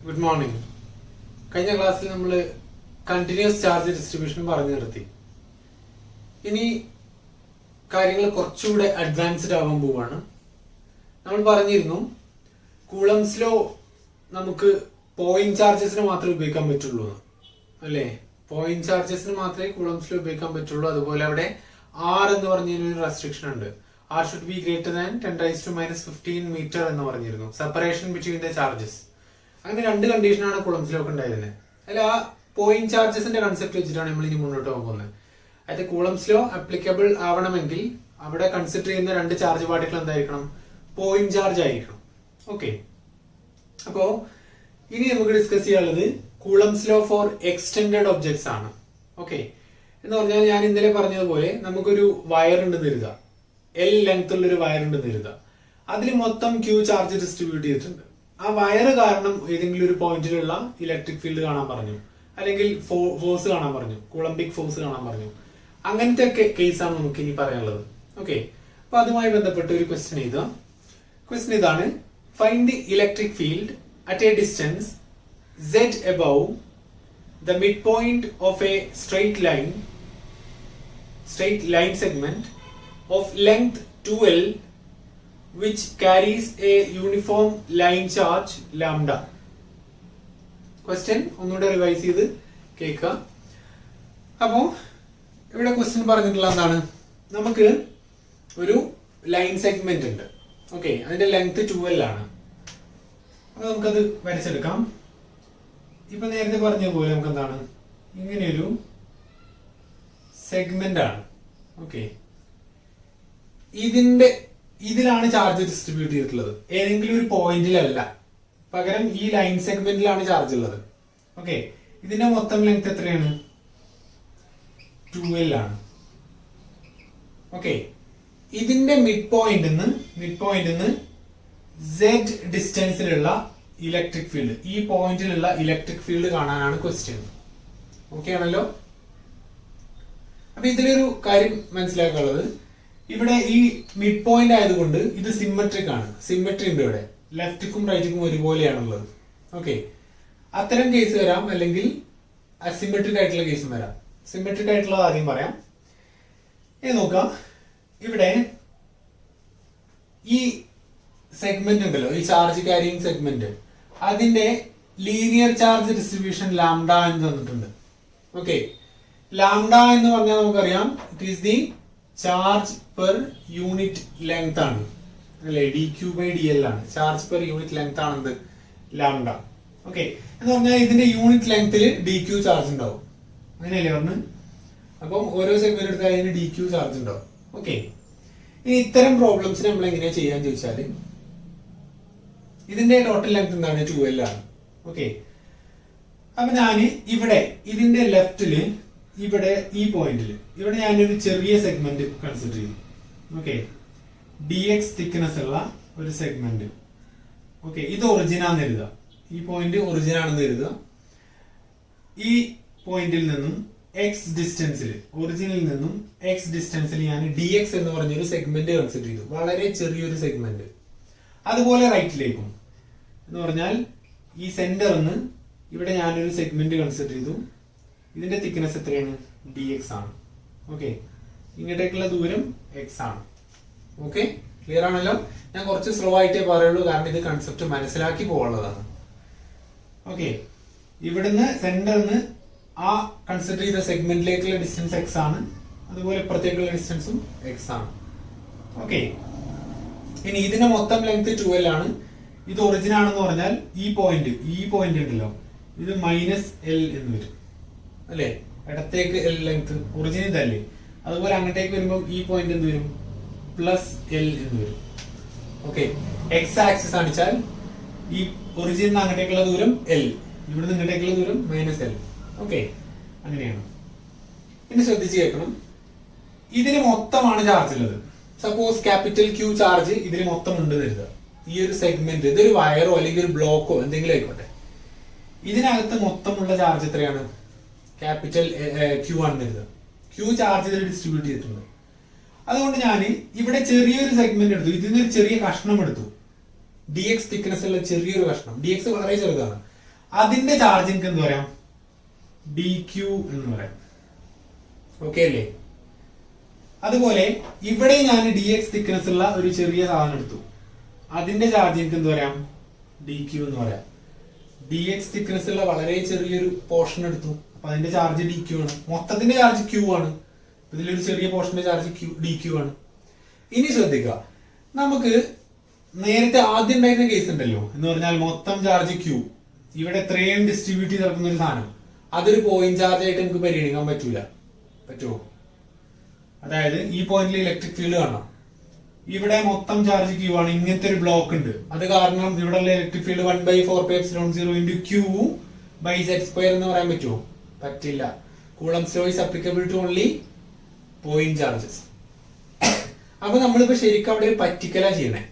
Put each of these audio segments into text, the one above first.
Good morning. കഴിഞ്ഞ ക്ലാസ്സിൽ നമ്മൾ കണ്ടിന്യൂസ് ചാർജ് ഡിസ്ട്രിബ്യൂഷൻ പറഞ്ഞു നിർത്തി. ഇനി കാര്യങ്ങൾ കുറച്ചുകൂടെ അഡ്വാൻസ്ഡ് ആവാൻ പോവാണ്. നമ്മൾ പറഞ്ഞിരുന്നു കൂളംസ് ലോ നമുക്ക് പോയിന്റ് ചാർജസിന് മാത്രമേ ഉപയോഗിക്കാൻ പറ്റുള്ളൂ അല്ലേ? പോയിന്റ് ചാർജസിന് മാത്രമേ കൂളംസ് ലോ ഉപയോഗിക്കാൻ പറ്റുള്ളൂ. അതുപോലെ അവിടെ ആർ എന്ന് പറഞ്ഞൊരു റെസ്ട്രിക്ഷൻ ഉണ്ട്. R should be greater than 10⁻⁻15 metre എന്ന് പറഞ്ഞിരുന്നു. Separation between the charges. അങ്ങനെ രണ്ട് കണ്ടീഷനാണ് കൂളംസ് ലോ ഒക്കെ ഉണ്ടായിരുന്നത്. അല്ല, ആ പോയിന്റ് ചാർജസിന്റെ കൺസെപ്റ്റ് വെച്ചിട്ടാണ് നമ്മൾ ഇനി മുന്നോട്ട് പോകുന്നത്. അതായത് കൂളംസ് ലോ അപ്ലിക്കബിൾ ആവണമെങ്കിൽ അവിടെ കൺസിഡർ ചെയ്യുന്ന രണ്ട് ചാർജ് പാർട്ടിക്കിൾ എന്തായിരിക്കണം? പോയിന്റ് ചാർജ് ആയിരിക്കണം. ഓക്കെ, അപ്പോ ഇനി നമുക്ക് ഡിസ്കസ് ചെയ്യാനുള്ളത് Coulomb's law for extended objects ആണ്. ഓക്കെ, എന്ന് പറഞ്ഞാൽ ഞാൻ ഇന്നലെ പറഞ്ഞതുപോലെ നമുക്കൊരു വയർ ഉണ്ടെന്ന് കരുതുക, എൽ ലെങ്ത് ഉള്ളൊരു വയർ ഉണ്ടെന്ന് കരുതുക. അതിൽ മൊത്തം ക്യൂ ചാർജ് ഡിസ്ട്രിബ്യൂട്ട് ചെയ്തിട്ടുണ്ട്. ആ വയർ കാരണം ഏതെങ്കിലും ഒരു പോയിന്റിലുള്ള ഇലക്ട്രിക് ഫീൽഡ് കാണാൻ പറഞ്ഞു, അല്ലെങ്കിൽ ഫോഴ്സ് കാണാൻ പറഞ്ഞു, കൂളംബിക് ഫോഴ്സ് കാണാൻ പറഞ്ഞു. അങ്ങനത്തെ ഒക്കെ കേസാണ് നമുക്ക് ഇനി പറയാനുള്ളത്. ഓക്കെ, അപ്പൊ അതുമായി ബന്ധപ്പെട്ട ഒരു ക്വസ്റ്റ്യൻ എഴുതാം. ക്വസ്റ്റ്യൻ ഇതാണ്: find the electric field at A distance z above the midpoint of a straight line segment of length 2l which carries a uniform line charge lambda. Question ഒന്നുകൂടെ റിവൈസ് ചെയ്ത് കേൾക്കുക. അപ്പോ ഇവിടെ ക്വസ്റ്റ്യൻ പറഞ്ഞിട്ടുള്ള എന്താണ്? നമുക്ക് ഒരു ലൈൻ സെഗ്മെന്റ് ഉണ്ട്. ഓക്കെ, അതിന്റെ ലെങ്ത് 2l ആണ്. അപ്പൊ നമുക്കത് വരച്ചെടുക്കാം. ഇപ്പൊ നേരത്തെ പറഞ്ഞ പോലെ നമുക്ക് എന്താണ്, ഇങ്ങനെയൊരു സെഗ്മെന്റ് ആണ്. ഓക്കെ, ഇതിലാണ് ചാർജ് ഡിസ്ട്രിബ്യൂട്ട് ചെയ്തിട്ടുള്ളത്. ഏതെങ്കിലും ഒരു പോയിന്റിലല്ല, പകരം ഈ ലൈൻ സെഗ്മെന്റിലാണ് ചാർജ് ഉള്ളത്. ഓക്കെ, ഇതിന്റെ മൊത്തം ലെങ്ത് എത്രയാണ്? 2l ആണ്. ഓക്കെ, ഇതിന്റെ മിഡ് പോയിന്റിന്ന് z ഡിസ്റ്റൻസിലുള്ള ഇലക്ട്രിക് ഫീൽഡ്, ഈ പോയിന്റിലുള്ള ഇലക്ട്രിക് ഫീൽഡ് കാണാനാണ് ക്വസ്റ്റ്യൻ. ഓക്കെ ആണല്ലോ? അപ്പൊ ഇതിലൊരു കാര്യം മനസ്സിലാക്കാനുള്ളത്, ഇവിടെ ഈ മിഡ് പോയിന്റ് ആയതുകൊണ്ട് ഇത് സിമ്മട്രിക് ആണ്. സിമ്മട്രി ഉണ്ട് ഇവിടെ, ലെഫ്റ്റിക്കും റൈറ്റിക്കും ഒരുപോലെയാണുള്ളത്. ഓക്കെ, അത്തരം കേസ് വരാം, അല്ലെങ്കിൽ അസിമെട്രിക് ആയിട്ടുള്ള കേസും വരാം. സിമെട്രിക് ആയിട്ടുള്ളത് ആദ്യം പറയാം. ഇനി നോക്കാം, ഇവിടെ ഈ സെഗ്മെന്റ് ഉണ്ടല്ലോ, ഈ ചാർജ് ക്യാരിയിങ് സെഗ്മെന്റ്, അതിന്റെ ലീനിയർ ചാർജ് ഡിസ്ട്രിബ്യൂഷൻ ലാംഡ എന്ന് തന്നിട്ടുണ്ട്. ഓക്കെ, ലാംഡ എന്ന് പറഞ്ഞാൽ നമുക്കറിയാം it is the charge per unit length ആണ് അല്ലെ? dq/dl ആണ്. ചാർജ് പെർ യൂണിറ്റ് ലെങ്ത് ആണെന്ത്? ലാംഡ. ഓക്കെ, എന്ന് പറഞ്ഞാൽ ഇതിന്റെ യൂണിറ്റ് ലെങ്ത്തിൽ dq ചാർജ് ഉണ്ടാവും. അങ്ങനെയല്ലേ പറഞ്ഞു? അപ്പം ഓരോ സെഗ്മെന്റ് എടുത്താൽ അതിന് dq ചാർജ് ഉണ്ടാവും. ഓക്കെ, ഇനി ഇത്തരം പ്രോബ്ലംസ് നമ്മൾ എങ്ങനെയാ ചെയ്യാന്ന് ചോദിച്ചാല്, ഇതിന്റെ ടോട്ടൽ ലെങ്ത് എന്താണ്? 2l ആണ്. ഓക്കെ, അപ്പൊ ഞാന് ഇവിടെ ഇതിന്റെ ലെഫ്റ്റില്, ഇവിടെ ഈ പോയിന്റില്, ഇവിടെ ഞാനൊരു ചെറിയ സെഗ്മെന്റ് കൺസിഡർ ചെയ്തു. ഓക്കെ, dx തിക്നെസ് ഉള്ള ഒരു സെഗ്മെന്റ്. ഓക്കെ, ഇത് ഒറിജിൻ ആണെന്ന് എഴുതുക. ഈ പോയിന്റ് ഒറിജിൻ ആണെന്ന് എഴുതുക. ഈ പോയിന്റിൽ നിന്നും x ഡിസ്റ്റൻസിൽ, ഒറിജിനിൽ നിന്നും x ഡിസ്റ്റൻസിൽ ഞാൻ dx എന്ന് പറഞ്ഞൊരു സെഗ്മെന്റ് കൺസിഡർ ചെയ്തു, വളരെ ചെറിയൊരു സെഗ്മെന്റ്. അതുപോലെ റൈറ്റിലേക്കും എന്ന് പറഞ്ഞാൽ ഈ സെന്ററിന്ന് ഇവിടെ ഞാനൊരു സെഗ്മെന്റ് കൺസിഡർ ചെയ്തു. ഇതിന്റെ തിക്നെസ് എത്രയാണ്? dx ആണ്. ഓക്കെ, ഇങ്ങോട്ടേക്കുള്ള ദൂരം x ആണ്. ഓക്കെ, ക്ലിയർ ആണല്ലോ? ഞാൻ കുറച്ച് സ്ലോ ആയിട്ടേ പറയുള്ളൂ, കാരണം ഇത് കൺസെപ്റ്റ് മനസ്സിലാക്കി പോകാനുള്ളതാണ്. ഓക്കെ, ഇവിടുന്ന് സെന്ററിന്ന് ആ കൺസിഡർ ചെയ്ത സെഗ്മെന്റിലേക്കുള്ള ഡിസ്റ്റൻസ് x ആണ്. അതുപോലെ ഇപ്പുറത്തേക്കുള്ള ഡിസ്റ്റൻസും x ആണ്. ഓക്കെ, ഇനി ഇതിന്റെ മൊത്തം ലെങ്ത് 2l ആണ്. ഇത് ഒറിജിൻ ആണെന്ന് പറഞ്ഞാൽ ഈ പോയിന്റ് ഉണ്ടല്ലോ, ഇത് -l എന്ന് വരും അല്ലെ? ഇടത്തേക്ക് l ലെങ്ത്, ഒറിജിൻ ഇതല്ലേ? അതുപോലെ അങ്ങോട്ടേക്ക് വരുമ്പോൾ ഈ പോയിന്റ് എന്ത് വരും? +l എന്ന് വരും. ഓക്കെ, x ആക്സിസ് കാണിച്ചാൽ ഈ ഒറിജിൻ അങ്ങോട്ടേക്കുള്ള ദൂരം l, ഇവിടുന്ന് ഇങ്ങോട്ടേക്കുള്ള ദൂരം -l. ഓക്കെ, അങ്ങനെയാണ്. ഇനി ശ്രദ്ധിച്ച് കേൾക്കണം, ഇതിന് മൊത്തമാണ് ചാർജ് ഉള്ളത്. സപ്പോസ് ക്യാപിറ്റൽ Q ചാർജ് ഇതിന് മൊത്തം ഉണ്ട് കരുതുക. ഈ ഒരു സെഗ്മെന്റ്, ഇതൊരു വയറോ അല്ലെങ്കിൽ ഒരു ബ്ലോക്കോ എന്തെങ്കിലും ആയിക്കോട്ടെ, ഇതിനകത്ത് മൊത്തമുള്ള ചാർജ് എത്രയാണ്? ക്യാപിറ്റൽ Q ആണെന്ന് കരുതുക. Q ചാർജ് ഇതിൽ ഡിസ്ട്രിബ്യൂട്ട് ചെയ്തിട്ടുണ്ട്. അതുകൊണ്ട് ഞാൻ ഇവിടെ ചെറിയൊരു സെഗ്മെന്റ് എടുത്തു, ഇതിൽ നിന്ന് ഒരു ചെറിയ കഷ്ണം എടുത്തു, dx തിക്നെസ് ഉള്ള ചെറിയൊരു കഷ്ണം. dx വളരെ ചെറുതാണ്. അതിന്റെ ചാർജ് എനിക്ക് എന്ത് പറയാം, ഡി ക്യൂ എന്ന് പറയാം. ഓക്കെ അല്ലേ? അതുപോലെ ഇവിടെ ഞാൻ ഡി എക്സ് തിക്നെസ് ഉള്ള ഒരു ചെറിയ സാധനം എടുത്തു, അതിന്റെ ചാർജ് എനിക്ക് എന്ത് പറയാം, ഡി ക്യൂ എന്ന് പറയാം. ഡി എക്സ് തിക്നെസ് ഉള്ള വളരെ ചെറിയൊരു പോർഷൻ എടുത്തു, അപ്പൊ അതിന്റെ ചാർജ് ഡി ക്യൂ ആണ്. മൊത്തത്തിന്റെ ചാർജ് ക്യൂ ആണ്, ഇതിലൊരു ചെറിയ പോർഷന്റെ ചാർജ് ഡി ക്യൂ ആണ്. ഇനി ശ്രദ്ധിക്കുക, നമുക്ക് നേരത്തെ ആദ്യം ഉണ്ടായിരുന്ന കേസ് ഉണ്ടല്ലോ, എന്ന് പറഞ്ഞാൽ മൊത്തം ചാർജ് ക്യൂ, ഇവിടെ എത്രയും ഡിസ്ട്രിബ്യൂട്ട് ചെയ്ത് നടക്കുന്ന ഒരു സാധനം, അതൊരു പോയിന്റ് ചാർജ് ആയിട്ട് നമുക്ക് പരിഗണിക്കാൻ പറ്റൂല. പറ്റുമോ? അതായത് ഈ പോയിന്റിൽ ഇലക്ട്രിക് ഫീൽഡ് കാണാം, ഇവിടെ മൊത്തം ചാർജ് ക്യൂ ആണ്, ഇങ്ങനത്തെ ഒരു ബ്ലോക്ക് ഉണ്ട്, അത് കാരണം ഇവിടെ ഇലക്ട്രിക് ഫീൽഡ് 1/4πε0 into q/z² എന്ന് പറയാൻ പറ്റുമോ? പറ്റില്ല. Coulomb's law is applicable to only point charges. അപ്പൊ നമ്മളിപ്പോ ശരിക്കും അവിടെ ഒരു പറ്റിക്കലാ ചെയ്യണേ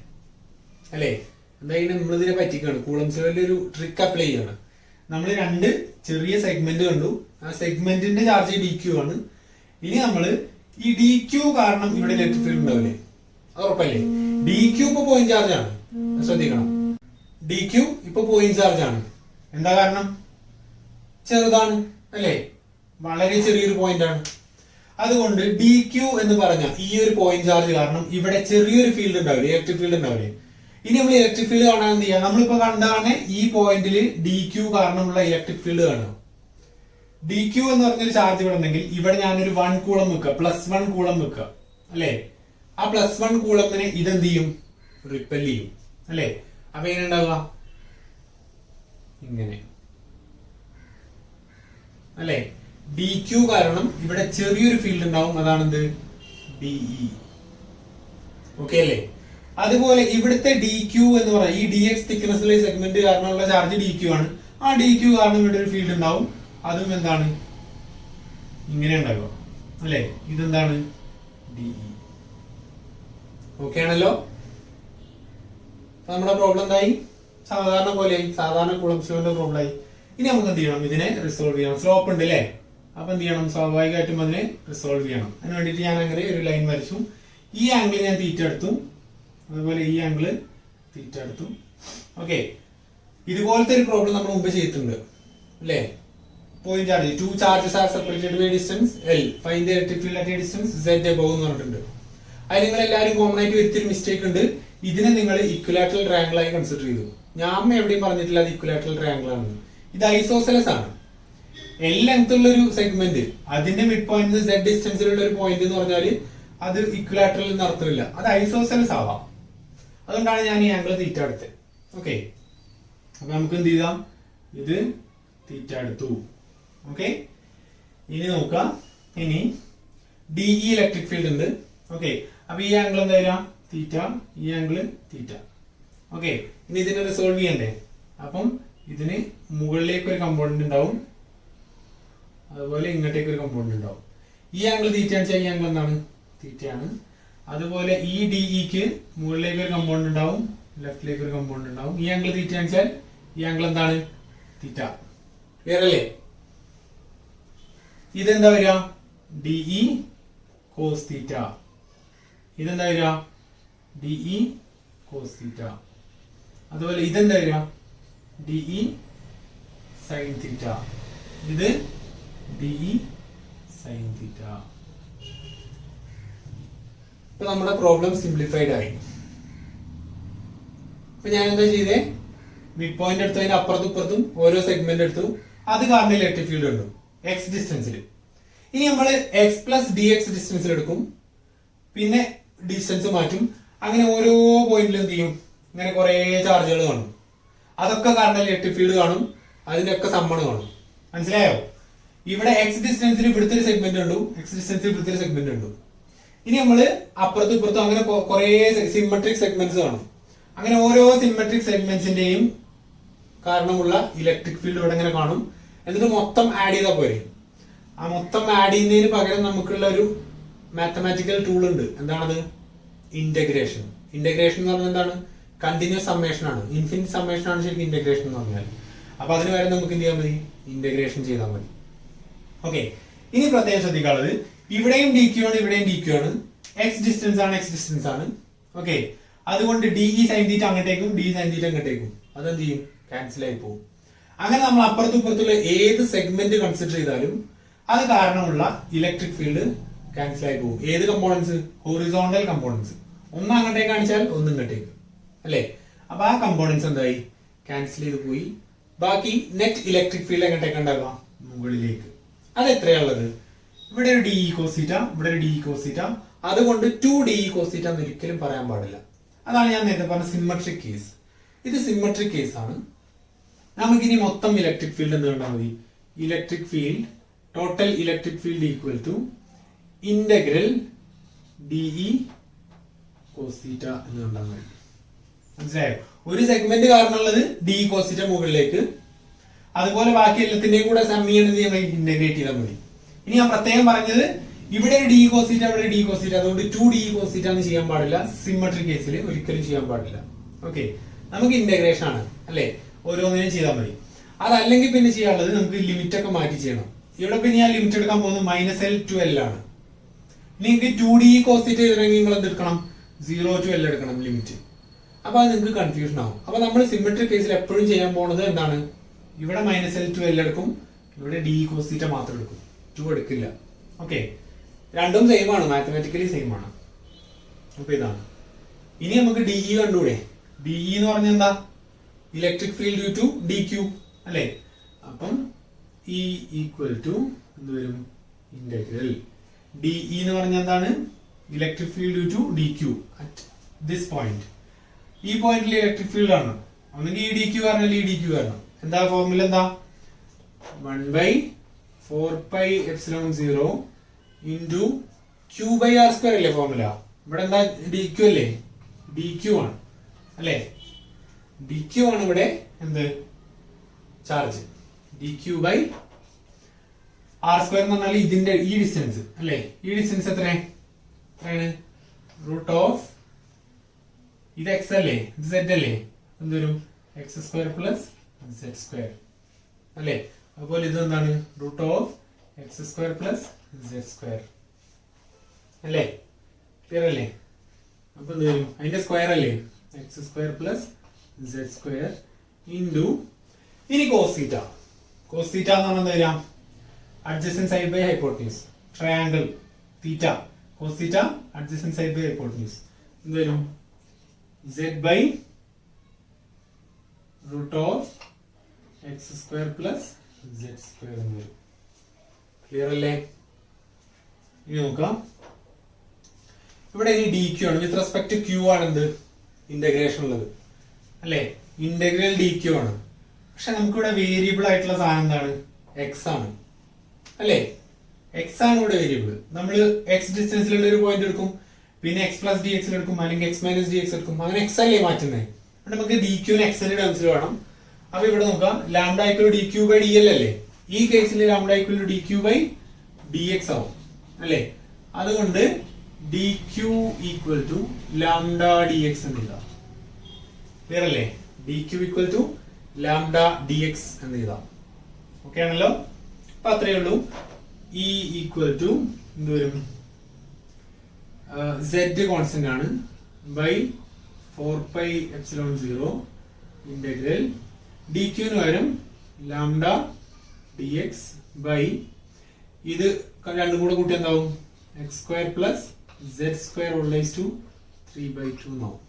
അല്ലേ? എന്തായാലും നമ്മളിതിനെ പറ്റിക്കാണ്, കൂളംസ് ലോയിൽ ഒരു ട്രിക്ക് അപ്ലൈ ചെയ്യാണ്. നമ്മൾ രണ്ട് ചെറിയ സെഗ്മെന്റ് കണ്ടു, ആ സെഗ്മെന്റിന്റെ ചാർജ് ഡി ക്യൂ ആണ്. ഇനി നമ്മള് ഈ ഡി ക്യൂ കാരണം ഇവിടെ ഇലക്ട്രിക് ഫീൽഡ് ഉണ്ടാവില്ലേ, അത് ഉറപ്പല്ലേ? ഡി ക്യൂ ഇപ്പൊ പോയിന്റ് ചാർജ് ആണ്, ശ്രദ്ധിക്കണം. ഡി ക്യൂ ഇപ്പൊ പോയിന്റ് ചാർജ് ആണ്. എന്താ കാരണം? ചെറുതാണ് അല്ലേ, വളരെ ചെറിയൊരു പോയിന്റ് ആണ്. അതുകൊണ്ട് ഡി ക്യൂ എന്ന് പറഞ്ഞ ഈ ഒരു പോയിന്റ് ചാർജ് കാരണം ഇവിടെ ചെറിയൊരു ഫീൽഡ് ഉണ്ടാവില്ലേ, ഇലക്ട്രിക് ഫീൽഡ് ഉണ്ടാവില്ലേ. ഇനി നമ്മൾ ഇലക്ട്രിക് ഫീൽഡ് കാണാൻ എന്ത് ചെയ്യാം, നമ്മളിപ്പോ കണ്ടാണ് ഈ പോയിന്റിൽ ഡി ക്യൂ കാരണമുള്ള ഇലക്ട്രിക് ഫീൽഡ് കാണുക. ഡി ക്യൂ എന്ന് പറഞ്ഞൊരു ചാർജ് ഇവിടെ ഉണ്ടെങ്കിൽ ഇവിടെ ഞാനൊരു 1 കൂളം വെക്കുക, +1 കൂളം വെക്കുക അല്ലെ. ആ +1 കൂളത്തിന് ഇതെന്ത് ചെയ്യും, റിപ്പൽ ചെയ്യും അല്ലെ. അപ്പൊ എങ്ങനെ ഉണ്ടാവുക, ഇങ്ങനെ അല്ലെ. ഡി ക്യൂ കാരണം ഇവിടെ ചെറിയൊരു ഫീൽഡ് ഉണ്ടാവും, അതാണെന്ത്, ഡിഇ. ഓക്കെ അല്ലേ? അതുപോലെ ഇവിടുത്തെ ഡി ക്യൂ എന്ന് പറയാം, ഈ ഡി എക്സ് തിക്നെസ്സിലെ സെഗ്മെന്റ് കാരണമുള്ള ചാർജ് ഡി ക്യൂ ആണ്. ആ ഡി ക്യൂ കാരണം ഇവിടെ ഒരു ഫീൽഡ് ഉണ്ടാവും, അതും എന്താണ്, ഇങ്ങനെ ഉണ്ടാവുക അല്ലെ. ഇതെന്താണ്, ഡിഇ. ഓക്കെ ആണല്ലോ? നമ്മുടെ പ്രോബ്ലം എന്തായി, സാധാരണ പോലെ, സാധാരണ കൂളംസ് ലോയുടെ പ്രോബ്ലം ആയി. ഇനി നമുക്ക് എന്ത് ചെയ്യണം, ഇതിനെ റിസോൾവ് ചെയ്യണം. സ്ലോപ്പ് ഉണ്ട് അല്ലേ, അപ്പൊ എന്ത് ചെയ്യണം, സ്വാഭാവികമായിട്ടും അതിനെ റിസോൾവ് ചെയ്യണം. അതിന് വേണ്ടിയിട്ട് ഞാൻ അങ്ങനെ ഒരു ലൈൻ വരച്ചു. ഈ ആംഗിൾ ഞാൻ തീറ്റ എടുത്തു, അതുപോലെ ഈ ആംഗിള് തീറ്റ എടുത്തു. ഓക്കെ, ഇതുപോലത്തെ ഒരു പ്രോബ്ലം നമ്മൾ മുമ്പ് ചെയ്തിട്ടുണ്ട് അല്ലേ. Point charge, 2 charges are separated by distance L, find the electric field at a distance Z above എന്ന് പറഞ്ഞിട്ടുണ്ട്. അതിൽ നിങ്ങൾ എല്ലാവരും കോമൺ ആയിട്ട് വരുത്തിയൊരു മിസ്റ്റേക്ക് ഉണ്ട്, ഇതിനെ നിങ്ങൾ ഇക്വലാറ്ററൽ ട്രയാംഗിൾ ആയി കൺസിഡർ ചെയ്തു. ഞാൻ എവിടെയും പറഞ്ഞിട്ടില്ല അത് ഇക്വലാറ്ററൽ ട്രയാംഗിൾ ആണ്. ഇത് ഐസോസെലസ് ആണ്. L ലെങ്ത് ഉള്ള ഒരു സെഗ്മെന്റ്, അതിന്റെ മിഡ് പോയിന്റ് Z ഡിസ്റ്റൻസിലുള്ള ഒരു പോയിന്റ് എന്ന് പറഞ്ഞാൽ അത് ഇക്വലാറ്ററൽ എന്ന് അർത്ഥമില്ല, അത് ഐസോസെലസ് ആവാം. അതുകൊണ്ടാണ് ഞാൻ ഈ ആംഗിൾ തീറ്റ എടുത്തത്. ഓക്കെ, അപ്പൊ നമുക്ക് എന്ത് ചെയ്യാം, ഇത് തീറ്റ എടുത്തു. ഓക്കെ, ഇനി നോക്കാം. ഇനി ഡിഇ ഇലക്ട്രിക് ഫീൽഡ് ഉണ്ട്. ഓക്കെ, അപ്പൊ ഈ ആംഗിൾ എന്താ വരിക, തീറ്റ, ഈ ആംഗിൾ തീറ്റ. ഓക്കെ, ഇനി ഇതിനെ റിസോൾവ് ചെയ്യണ്ടേ. അപ്പം ഇതിന് മുകളിലേക്ക് ഒരു കമ്പോണന്റ് ഉണ്ടാവും, അതുപോലെ ഇങ്ങോട്ടേക്ക് ഒരു കമ്പോണന്റ് ഉണ്ടാവും. ഈ ആംഗിൾ തീറ്റ വെച്ചാൽ ഈ ആംഗിൾ എന്താണ്, തീറ്റയാണ്. അതുപോലെ ഈ ഡിഇക്ക് മുകളിലേക്ക് ഒരു കമ്പോണന്റ് ഉണ്ടാവും, ലെഫ്റ്റിലേക്ക് ഒരു കമ്പോണന്റ് ഉണ്ടാവും. ഈ ആംഗിൾ തീറ്റ വെച്ചാൽ ഈ ആംഗിൾ എന്താണ്, തീറ്റ. ക്ലിയർ അല്ലേ? ഇതെന്താ വരിക, ഡിഇ കോസ് തീറ്റ. ഇതെന്താ വരിക, ഡിഇ കോസ് തീറ്റ. അതുപോലെ ഇതെന്താ വരിക, ഡിഇ സൈൻ തീറ്റ. ഇത് ഡിഇ സൈൻ തീറ്റ. ഇപ്പൊ നമ്മുടെ പ്രോബ്ലം സിംപ്ലിഫൈഡ് ആയി. ഇപ്പൊ ഞാൻ എന്താ ചെയ്തേ, മിഡ് പോയിന്റ് എടുത്തു, അതിന് അപ്പുറത്തും ഇപ്പുറത്തും ഓരോ സെഗ്മെന്റ് എടുത്തു, അത് കാരണം ഇലക്ട്രിക് ഫീൽഡ് ഉണ്ട് എക്സ് ഡിസ്റ്റൻസിൽ. ഇനി നമ്മൾ എക്സ് പ്ലസ് ഡി എക്സ് ഡിസ്റ്റൻസിൽ എടുക്കും, പിന്നെ ഡിസ്റ്റൻസ് മാറ്റും. അങ്ങനെ ഓരോ പോയിന്റിലും എന്ത് ചെയ്യും, ഇങ്ങനെ കുറെ ചാർജുകൾ കാണും. അതൊക്കെ കാരണം ഇലക്ട്രിക് ഫീൽഡ് കാണും, അതിന്റെ ഒക്കെ സമ്മണ് കാണും. മനസ്സിലായോ? ഇവിടെ എക്സ് ഡിസ്റ്റൻസിൽ ഇവിടുത്തെ ഒരു സെഗ്മെന്റ് ഉണ്ടു, എക്സ് ഡിസ്റ്റൻസിൽ ഇവിടുത്തെ ഒരു സെഗ്മെന്റ് ഉണ്ടു. ഇനി നമ്മള് അപ്പുറത്തും ഇപ്പുറത്തും അങ്ങനെ കുറെ സിമെട്രിക് സെഗ്മെന്റ്സ് കാണും. അങ്ങനെ ഓരോ സിമെട്രിക് സെഗ്മെന്റ്സിന്റെയും കാരണമുള്ള ഇലക്ട്രിക് ഫീൽഡ് ഇവിടെ ഇങ്ങനെ കാണും. എന്നിട്ട് മൊത്തം ആഡ് ചെയ്താൽ പോരെ. ആ മൊത്തം ആഡ് ചെയ്യുന്നതിന് പകരം നമുക്കുള്ള ഒരു മാത്തമാറ്റിക്കൽ ടൂൾ ഉണ്ട്. എന്താണത്? ഇന്റഗ്രേഷൻ. ഇന്റഗ്രേഷൻ എന്ന് പറഞ്ഞാൽ എന്താണ്? കണ്ടിന്യൂസ് സമ്മേഷൻ ആണ്, ഇൻഫിനിറ്റ് സമ്മേഷൻ ആണ് ശരിക്കും ഇന്റഗ്രേഷൻ എന്ന് പറഞ്ഞാൽ. അപ്പൊ അതിന് വരെ നമുക്ക് എന്ത് ചെയ്യാൻ മതി, ഇന്റഗ്രേഷൻ ചെയ്താൽ മതി. ഓക്കെ, ഇനി പ്രത്യേകം ശ്രദ്ധിക്കാനുള്ളത്, ഇവിടെയും ഡി ക്യൂ ആണ്, ഇവിടെയും ഡി ക്യൂ ആണ്. എക്സ് ഡിസ്റ്റൻസ് ആണ്, എക്സ് ഡിസ്റ്റൻസ് ആണ്. ഓക്കെ, അതുകൊണ്ട് ഡിഇ സൈൻ തീറ്റ അങ്ങോട്ടേക്കും ഡിഇ സൈൻ തീറ്റ അങ്ങോട്ടേക്കും അതെന്ത് ചെയ്യും, ക്യാൻസൽ ആയി പോകും. അങ്ങനെ നമ്മൾ അപ്പുറത്തും ഇപ്പുറത്തുള്ള ഏത് സെഗ്മെന്റ് കൺസിഡർ ചെയ്താലും അത് കാരണമുള്ള ഇലക്ട്രിക് ഫീൽഡ് ക്യാൻസൽ ആയി പോകും. ഏത് കമ്പോണൻസ്? Horizontal components. ഒന്ന് അങ്ങോട്ടേക്ക് കാണിച്ചാൽ ഒന്ന് ഇങ്ങോട്ടേക്ക്, അല്ലെ? അപ്പൊ ആ കമ്പോണൻസ് എന്തായി? ക്യാൻസൽ ചെയ്ത് പോയി. ബാക്കി നെറ്റ് ഇലക്ട്രിക് ഫീൽഡ് എങ്ങോട്ടേക്ക് ഉണ്ടാകാം? മുകളിലേക്ക്. അത് എത്രയാണുള്ളത്? ഇവിടെ ഒരു ഡി ഇ കോസീറ്റ, ഇവിടെ ഒരു ഡി ഇ കോസീറ്റ. അതുകൊണ്ട് 2 DE കോസീറ്റ എന്ന് ഒരിക്കലും പറയാൻ പാടില്ല. അതാണ് ഞാൻ നേരത്തെ പറഞ്ഞ സിമ്മട്രിക് കേസ്. ഇത് സിമ്മട്രിക് കേസ് ആണ്. നമുക്കിനി മൊത്തം ഇലക്ട്രിക് ഫീൽഡ് എന്ത് കണ്ടാൽ മതി? Electric field, total electric field equal to integral DE cos theta എന്ന് കണ്ടാൽ മതി. മനസ്സിലായോ? ഒരു സെഗ്മെന്റ് കാരണമുള്ളത് DE കോസീറ്റ മുകളിലേക്ക്, അതുപോലെ ബാക്കി എല്ലാത്തിന്റെയും കൂടെ സം ചെയ്യണമെന്ന് ഇന്റഗ്രേറ്റ് ചെയ്താൽ മതി. ഇനി ഞാൻ പ്രത്യേകം പറഞ്ഞത് ഇവിടെ ഒരു DE കോസീറ്റ, ഇവിടെ DE കോസീറ്റ, അതുകൊണ്ട് 2 DE കോസീറ്റ എന്ന് ചെയ്യാൻ പാടില്ല. സിമ്മട്രിക് കേസിൽ ഒരിക്കലും ചെയ്യാൻ പാടില്ല. ഓക്കെ, നമുക്ക് ഇന്റഗ്രേഷൻ ആണ്, അല്ലെ? ഓരോന്നിനും ചെയ്താൽ മതി. അതല്ലെങ്കിൽ പിന്നെ ചെയ്യാനുള്ളത് നമുക്ക് ലിമിറ്റ് ഒക്കെ മാറ്റി ചെയ്യണം. ഇവിടെ പിന്നെ ഞാൻ ലിമിറ്റ് എടുക്കാൻ പോകുന്നത് -L to L ആണ്. നിങ്ങൾക്ക് 2 DE കോസീറ്റ ചെയ്തിട്ടുണ്ടെങ്കിൽ നിങ്ങൾ എന്തെടുക്കണം? 0 to L എടുക്കണം ലിമിറ്റ്. അപ്പൊ അത് നിങ്ങൾക്ക് കൺഫ്യൂഷൻ ആവും. അപ്പൊ നമ്മൾ സിമ്മട്രിക് കേസിൽ എപ്പോഴും ചെയ്യാൻ പോകുന്നത് എന്താണ്? ഇവിടെ -L to L എടുക്കും, ഇവിടെ DE കോസീറ്റ മാത്രം എടുക്കും, 2 എടുക്കില്ല. ഓക്കെ, രണ്ടും സെയിം ആണ്, മാത്തമാറ്റിക്കലി സെയിം ആണ്. അപ്പൊ ഇതാണ്. ഇനി നമുക്ക് DE കണ്ടൂടെ? DE എന്ന് പറഞ്ഞാൽ എന്താ? Electric field due to DQ, അല്ലെ? അപ്പം E ഈക്വൽ ടു എന്ത് വരും? ഇന്റഗ്രൽ DE എന്ന് പറഞ്ഞാൽ എന്താണ്? Electric field due to DQ at this point. ഈ പോയിന്റിൽ ഇലക്ട്രിക് ഫീൽഡ് ആണ്. ഒന്നെങ്കിൽ ഈ DQ കാരണം, അല്ലെങ്കിൽ ഈ DQ കാരണം. എന്താ ഫോർമുല? എന്താ? 1/4πε0 ഇൻറ്റു Q/R² അല്ലേ ഫോർമുല? ഇവിടെ എന്താ? DQ അല്ലേ? DQ ആണ്, അല്ലെ? DQ ആണ് ഇവിടെ എന്ത്? ചാർജ്. DQ/R² എന്ന് പറഞ്ഞാൽ ഇതിന്റെ ഈ ഡിസ്റ്റൻസ്, അല്ലെ? ഈ ഡിസ്റ്റൻസ് എത്രയാണ്? റൂട്ട് ഓഫ് ഇത് x അല്ലേ, ഇത് z അല്ലേ? എന്ത് വരും? x² പ്ലസ് z², അല്ലെ? അതുപോലെ ഇത് എന്താണ്? Root of x² plus z², അല്ലേ? ക്ലിയർ അല്ലേ? അപ്പൊ എന്ത് വരും? അതിന്റെ സ്ക്വയർ അല്ലേ? x² പ്ലസ് z² ഇൻറ്റു ഇനി കോസീറ്റ. കോസീറ്റ എന്ന് പറഞ്ഞാൽ എന്താ വരാം? Adjacent side by hypotenuse. Triangle theta cos theta adjacent side by hypotenuse എന്ത് വരും? z/√ of x² plus z² എന്ന് വരും. ക്ലിയർ അല്ലേ? ഇനി നോക്കാം. ഇവിടെ ഇനി DQ ആണ്. വിത്ത് റെസ്പെക്ട് ടു Q ആണ് എന്ത്? ഇന്റഗ്രേഷൻ ഉള്ളത്, അല്ലെ? ഇന്റഗ്രൽ DQ ആണ്. പക്ഷെ നമുക്കിവിടെ വേരിയബിൾ ആയിട്ടുള്ള സാധനം എന്താണ്? X ആണ്, അല്ലെ? X ആണ് ഇവിടെ വേരിയബിൾ. നമ്മൾ X ഡിസ്റ്റൻസിലുള്ള ഒരു പോയിന്റ് എടുക്കും, പിന്നെ x പ്ലസ് dx എടുക്കും, അല്ലെങ്കിൽ x മൈനസ് dx എടുക്കും. അങ്ങനെ x അല്ലേ മാറ്റുന്നത്? നമുക്ക് DQ ന് x ന്റെ ടേംസിൽ വേണം. അപ്പൊ ഇവിടെ നോക്കാം, ലാംഡ ഈക്വൽ DQ/dl അല്ലേ? ഈ കേസിൽ ലാംഡ ഈക്വൽ DQ/dx ആവും, അല്ലെ? അതുകൊണ്ട് DQ equal to lambda dx എന്ന് എഴുതാം. ക്ലിയർ അല്ലേ? DQ equal to lambda dx എന്ന് എഴുതാം. ഓക്കെ ആണല്ലോ? അപ്പൊ അത്രയേ ഉള്ളൂ. E ഈക്വൽ ടു എന്ത് വരും? Z കോൺസ്റ്റന്റ് ആണ് ബൈ 4πε0 ഇന്റഗ്രൽ DQ ന് പകരം ലാംഡ dx ബൈ ഇത് രണ്ടും കൂടെ കൂട്ടി എന്താവും? x² plus z² whole raise to 3/2 എന്നാവും.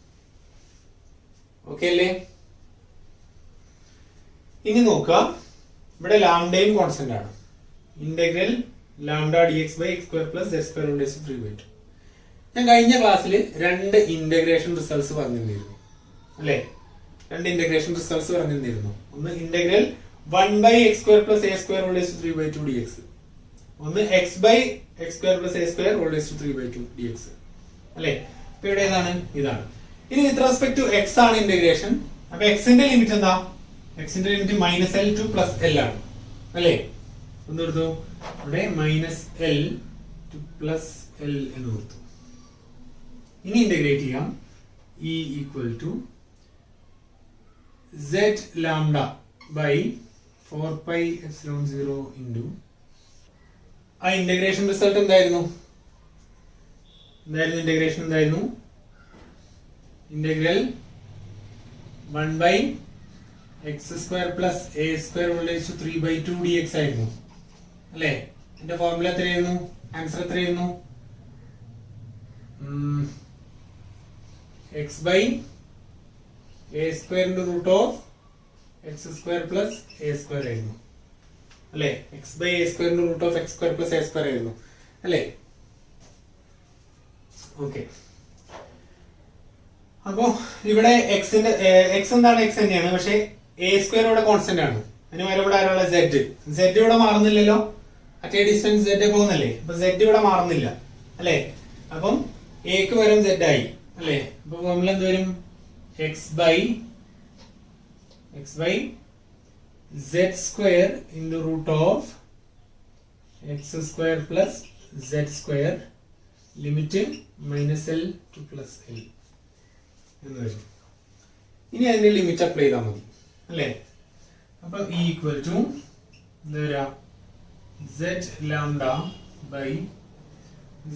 ഓക്കെ അല്ലേ? ഇനി നോക്കാം, ഇവിടെ ലാംഡയും കോൺസ്റ്റന്റ് ആണ്. Integral lambda dx by x² plus z² whole raise to 3/2. ഞാൻ കഴിഞ്ഞ ക്ലാസ്സിൽ 2 ഇന്റഗ്രേഷൻ റിസൾട്ട്സ് പറഞ്ഞിരുന്നു, അല്ലെ? 2 ഇന്റഗ്രേഷൻ റിസൾട്ട്സ് പറഞ്ഞിരുന്നു. ഒന്ന് integral 1/x² plus a² whole raise to 3/2 dx, ഒന്ന് x/x² plus a² whole raise to 3/2 dx, അല്ലെ? ഇപ്പൊ ഇവിടെ ഏതാണ്? ഇതാണ്. ഇനി വിത്ത് റെസ്പെക്ട് ടു x ആണ് ഇന്റഗ്രേഷൻ. അപ്പൊ x ന്റെ ലിമിറ്റ് എന്താ? x ന്റെ ലിമിറ്റ് -L to +L ആണ്, അല്ലെ? ഒന്ന് എടുത്തു, ഇവിടെ -L to +L എന്ന് കൊടുത്തു. ഇനി ഇന്റഗ്രേറ്റ് ചെയ്യാം. E equal to z lambda by 4πε0 into ആ ഇന്റഗ്രേഷൻ റിസൾട്ട് എന്തായിരുന്നു? ഇന്റഗ്രേഷൻ എന്തായിരുന്നു? Integral 1/4πε0 x square plus A square വിളിച്ചു 3/2 dx ആയിരുന്നു അല്ലേ? എന്റെ ഫോർമുല എത്രയായിരുന്നു? ആൻസർ എത്രയായിരുന്നു? X by A square into root of X square plus A square ആയിരുന്നു അല്ലേ? X by A square into root of X square plus A square ആയിരുന്നു അല്ലേ? ഓക്കെ, അപ്പോ ഇവിടെ എക്സിന്റെ എക്സ് എന്താണ്? എക്സ് തന്നെയാണ്, പക്ഷെ എ സ്ക്വയർ ഇവിടെ കോൺസ്റ്റന്റ് ആണ്. അതിന് വരെ ഇവിടെ ആരാളെ സെഡ് ഇവിടെ മാറുന്നില്ലല്ലോ, അറ്റേ ഡിസ്റ്റൻസ് സെഡ് പോകുന്നല്ലേ, അപ്പൊ സെഡ് ഇവിടെ മാറുന്നില്ല അല്ലെ? അപ്പം എക്ക് വരും സെഡ് ആയി അല്ലെ? അപ്പൊ നമ്മൾ എന്ത് വരും? X by Z square into root of X square plus Z square limit -L to +L എന്ന് വരും. ഇനി അതിന്റെ ലിമിറ്റ് അപ്ലൈ ചെയ്താൽ മതി അല്ലേ? അപ്പൊ ഈക്വൽ ടു എന്താ വരാ? z ലാംഡ ബൈ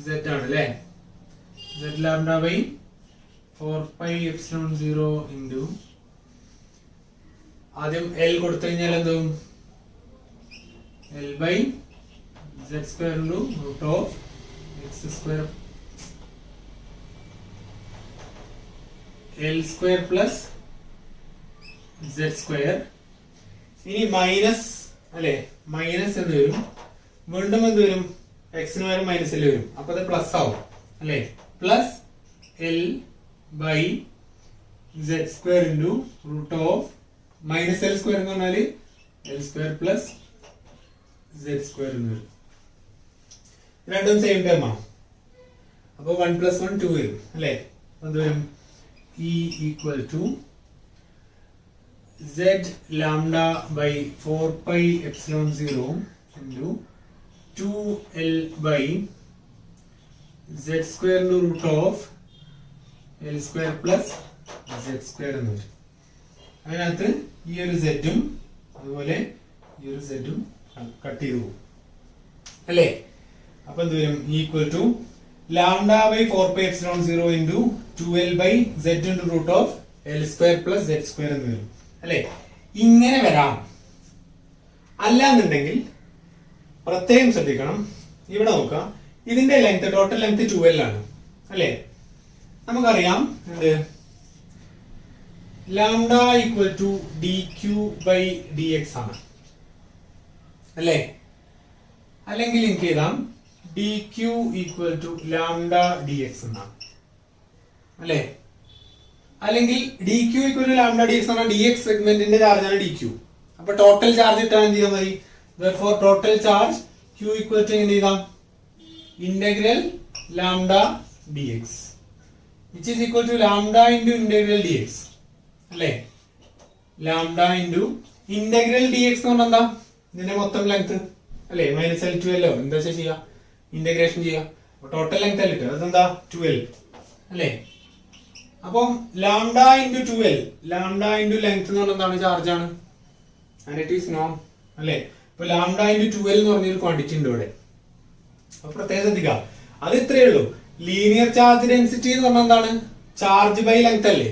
z ആണ് അല്ലേ? z ലാംഡ ബൈ 4πε0 ഇൻറ്റു ആദ്യം L കൊടുത്തു കഴിഞ്ഞാൽ എന്തും? L by z square into root of X square L square plus z square. ഇനി മൈനസ് അല്ലെ? മൈനസ് എന്ത് വരും? വീണ്ടും എന്ത് വരും? എക്സിന് വരും -L വരും, അപ്പൊ അത് പ്ലസ് ആവും അല്ലെ? Plus L by z square into root of -L square എന്ന് പറഞ്ഞാല് L square plus z square എന്ന് വരും. രണ്ടും സെയിം ടൈം ആണ്, അപ്പൊ 1 + 1 2 വരും അല്ലെ? എന്ത് വരും? E equal to z lambda by 4πε0 into 2L by z square into root of L square plus z square എന്ന് വരും. അതിനകത്ത് ഈ ഒരു സെറ്റും അതുപോലെ ഈ ഒരു സെറ്റും കട്ട് ചെയ്തു പോകും അല്ലേ? അപ്പൊ എന്ത് വരും? Equal to lambda by 4πε0 into 2L by z into root of L square plus z square എന്ന് വരും അല്ലെ? ഇങ്ങനെ വരാം. അല്ലാന്നുണ്ടെങ്കിൽ പ്രത്യേകം ശ്രദ്ധിക്കണം. ഇവിടെ നോക്കാം, ഇതിന്റെ ലെങ്ത് ടോട്ടൽ ലെങ്ത് 2L ആണ് അല്ലെ? നമുക്കറിയാം എന്ത്? Lambda equal to dq by dx ആണ് അല്ലെ? അല്ലെങ്കിൽ എനിക്ക് എഴുതാം dq equal to lambda dx എന്നാണ് അല്ലെ? അല്ലെങ്കിൽ dq equal to lambda dx ആണ്. dx സെഗ്മെന്റിന്റെ ചാർജാണ് dq. അപ്പൊ ടോട്ടൽ ചാർജ് ഇട്ടാൽ എന്ത് ചെയ്താൽ മതി? therefore total charge q equal to എങ്ങനെ എഴുതാം? Integral lambda dx which is equal to lambda into integral dx അല്ലെ? ലാംഡ into ഇന്റഗ്രൽ dx എന്ന് പറഞ്ഞാൽ എന്താ? ഇതിന്റെ മൊത്തം ലെങ്ത് അല്ലെ? -L to L എന്താ ചെയ്യാ? ഇന്റഗ്രേഷൻ ചെയ്യാം. ടോട്ടൽ ലെങ്ത് അല്ലേ കിട്ടുക? അതെന്താ? 2L അല്ലെ? അപ്പം lambda into 2L, lambda into length എന്ന് പറഞ്ഞാൽ എന്താണ്? ചാർജ് ആണ്. ആൻഡ് ഇറ്റ് ഈസ് നോൺ അല്ലെ? ഇപ്പൊ ലാംഡ ഇൻറ്റു 2L എന്ന് പറഞ്ഞൊരു ക്വാണ്ടിറ്റി ഉണ്ട് ഇവിടെ. അപ്പൊ പ്രത്യേകം ശ്രദ്ധിക്കുക, അത് ഇത്രയേ ഉള്ളൂ. ലീനിയർ ചാർജ് ഡെൻസിറ്റി എന്ന് പറഞ്ഞാൽ എന്താണ്? ചാർജ് ബൈ ലെങ്ത് അല്ലേ?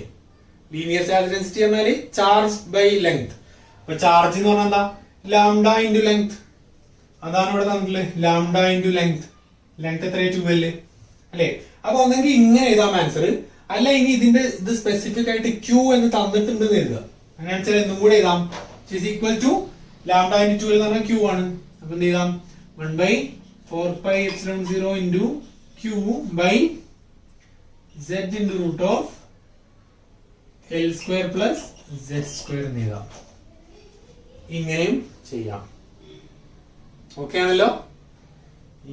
ലീനിയർ ചാർജ് ഡെൻസിറ്റി പറഞ്ഞാല് ചാർജ് ബൈ ലെങ്ത്. അപ്പൊ ചാർജ് എന്ന് പറഞ്ഞാൽ എന്താ? Lambda into length. അതാണ് ഇവിടെ തന്നിട്ടുള്ളത്, ലാംഡ ഇൻറ്റു ലെങ്ത്. ലെങ്ത് എത്രയാ? 2L അല്ലെ? അപ്പൊ ഒന്നെങ്കിൽ ഇങ്ങനെ എഴുതാം ആൻസർ, അല്ല ഇനി ഇതിന്റെ ഇത് സ്പെസിഫിക് ആയിട്ട് Q എന്ന് തന്നിട്ടുണ്ട് എഴുതുക. അങ്ങനെ വെച്ചാൽ എന്തും കൂടെ എഴുതാം. Equal to lambda into 2L എന്ന് പറഞ്ഞാൽ Q ആണ്. അപ്പൊ എന്ത് ചെയ്താം? 1/4πε0 into Q by Z into root of L square plus Z square എന്ന് എഴുതാം. ഇങ്ങനെയും ചെയ്യാം. ഓക്കെ ആണല്ലോ?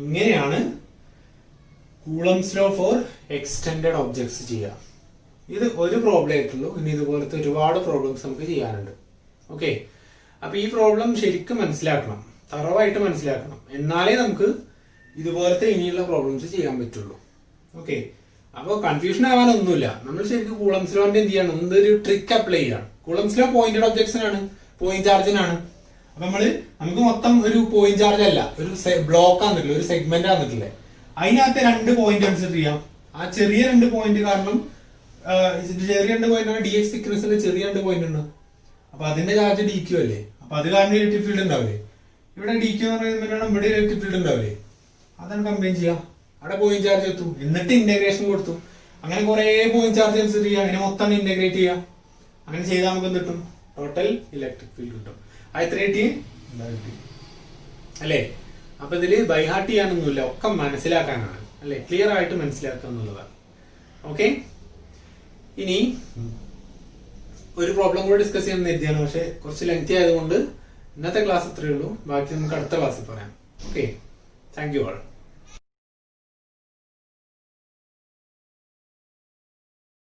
ഇങ്ങനെയാണ് Coulomb's law for extended objects ചെയ്യുക. ഇത് ഒരു പ്രോബ്ലം ആയിട്ടുള്ളൂ. ഇനി ഇതുപോലത്തെ ഒരുപാട് പ്രോബ്ലംസ് നമുക്ക് ചെയ്യാനുണ്ട്. ഓക്കെ, അപ്പൊ ഈ പ്രോബ്ലം ശരിക്കും മനസ്സിലാക്കണം, തറവായിട്ട് മനസ്സിലാക്കണം. എന്നാലേ നമുക്ക് ഇതുപോലത്തെ ഇനിയുള്ള പ്രോബ്ലംസ് ചെയ്യാൻ പറ്റുള്ളൂ. ഓക്കെ, അപ്പോൾ കൺഫ്യൂഷൻ ആവാനൊന്നുമില്ല. നമ്മൾ ശരിക്കും കൂളംസ് ലോന്റെ എന്ത് ചെയ്യണം? എന്തൊരു ട്രിക്ക് അപ്ലൈ ചെയ്യണം. കൂളംസ് ലോ പോയിന്റഡ് ഒബ്ജക്ട്സിനാണ്, പോയിന്റ് ചാർജിനാണ്. അപ്പൊ നമുക്ക് മൊത്തം ഒരു പോയിന്റ് ചാർജ് അല്ല, ഒരു ബ്ലോക്ക് ആണെന്നില്ല, ഒരു സെഗ്മെന്റ് ആണെന്നിട്ടില്ലേ. അതിനകത്ത് 2 പോയിന്റ് കൺസിഡർ ചെയ്യാം. ആ ചെറിയ 2 പോയിന്റ് കാരണം ചെറിയ 2 പോയിന്റ് dx തിക്നെസ്സിൽ ചെറിയ 2 പോയിന്റ് ഉണ്ട്. അപ്പൊ അതിന്റെ ചാർജ് ഡി ക്യൂ അല്ലേ, അപ്പൊ അത് കാരണം ഇലക്ട്രിക് ഫീൽഡ് ഉണ്ടാവില്ലേ. ഇവിടെ ഡി ക്യൂ എന്ന് പറയുമ്പോൾ ഇവിടെ ഇലക്ട്രിക് ഫീൽഡ് ഉണ്ടാവില്ലേ. അതാണ് കമ്പൈൻ ചെയ്യാം. അവിടെ പോയിന്റ് ചാർജ് എത്തു, എന്നിട്ട് ഇന്റഗ്രേഷൻ കൊടുത്തു. അങ്ങനെ കുറെ പോയിന്റ് ചാർജ് കൺസിഡർ ചെയ്യാം, അങ്ങനെ മൊത്തം ഇന്റഗ്രേറ്റ് ചെയ്യാം. അങ്ങനെ ചെയ്താൽ നമുക്ക് എന്ത് കിട്ടും? ടോട്ടൽ ഇലക്ട്രിക് ഫീൽഡ് കിട്ടും. അത് എത്ര കിട്ടി? അല്ലേ. അപ്പൊ ഇതില് ബൈഹാർട്ട് ചെയ്യാനൊന്നുമില്ല, ഒക്കെ മനസ്സിലാക്കാനാണ് അല്ലെ, ക്ലിയർ ആയിട്ട് മനസ്സിലാക്കുക എന്നുള്ളതാണ്. ഓക്കെ, ഇനി ഒരു പ്രോബ്ലം കൂടെ ഡിസ്കസ് ചെയ്യാൻ കരുതിയാണ്, പക്ഷെ കുറച്ച് ലെങ്തി ആയതുകൊണ്ട് ഇന്നത്തെ ക്ലാസ് ഇത്രയേ ഉള്ളൂ. ബാക്കി നമുക്ക് അടുത്ത ക്ലാസ്സിൽ പറയാം. Okay, thank you all.